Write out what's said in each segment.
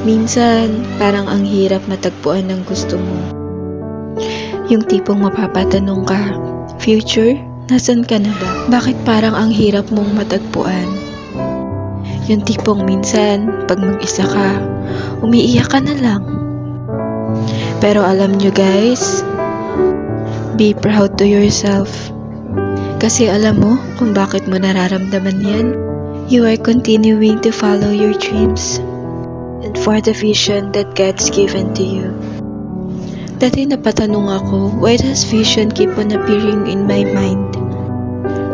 Minsan, parang ang hirap matagpuan ng gusto mo. Yung tipong mapapatanong ka, future, nasan ka na ba? Bakit parang ang hirap mong matagpuan? Yung tipong minsan, pag mag-isa ka, umiiyak ka na lang. Pero alam nyo guys, be proud to yourself. Kasi alam mo kung bakit mo nararamdaman yan? You are continuing to follow your dreams and for the vision that God's given to you. Dati napatanong ako, why does vision keep on appearing in my mind?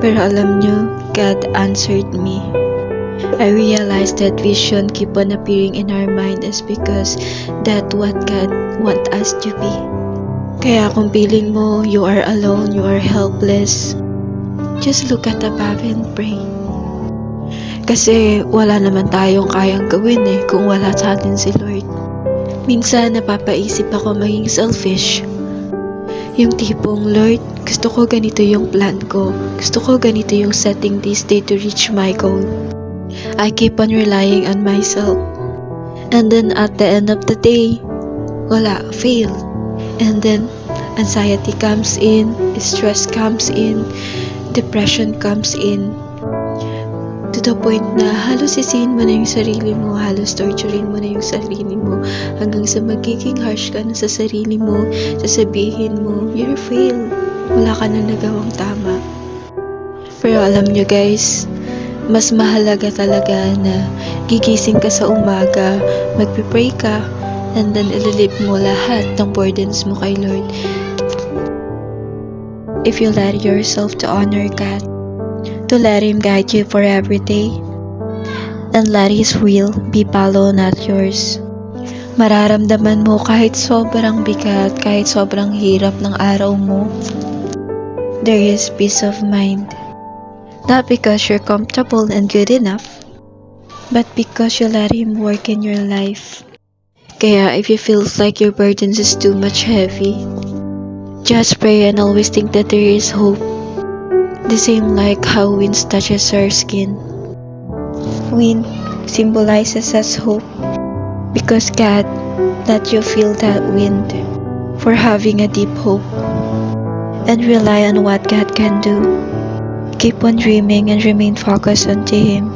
Pero alam nyo, God answered me. I realized that vision keep on appearing in our mind is because that's what God want us to be. Kaya kung feeling mo you are alone, you are helpless, just look at above and pray. Kasi wala naman tayong kayang gawin kung wala sa atin si Lord. Minsan napapaisip ako maging selfish. Yung tipong, Lord, gusto ko ganito yung plan ko. Gusto ko ganito yung setting this day to reach my goal. I keep on relying on myself. And then at the end of the day, wala, fail. And then anxiety comes in, stress comes in, depression comes in. To the point na halos sisihin mo na yung sarili mo, halos torturing mo na yung sarili mo, hanggang sa magiging harsh ka na sa sarili mo, sasabihin mo, you're fail, wala ka na nagawang tama. Pero alam nyo guys, mas mahalaga talaga na gigising ka sa umaga, magpipray ka, and then ililip mo lahat ng burdens mo kay Lord. If you let yourself to honor God, to let Him guide you for every day, and let His will be followed, not yours. Mararamdaman mo kahit sobrang bigat, kahit sobrang hirap ng araw mo, there is peace of mind. Not because you're comfortable and good enough, but because you let Him work in your life. Kaya if you feel like your burdens is too much heavy, just pray and always think that there is hope. The same like how wind touches our skin. Wind symbolizes as hope because God let you feel that wind for having a deep hope and rely on what God can do. Keep on dreaming and remain focused onto Him.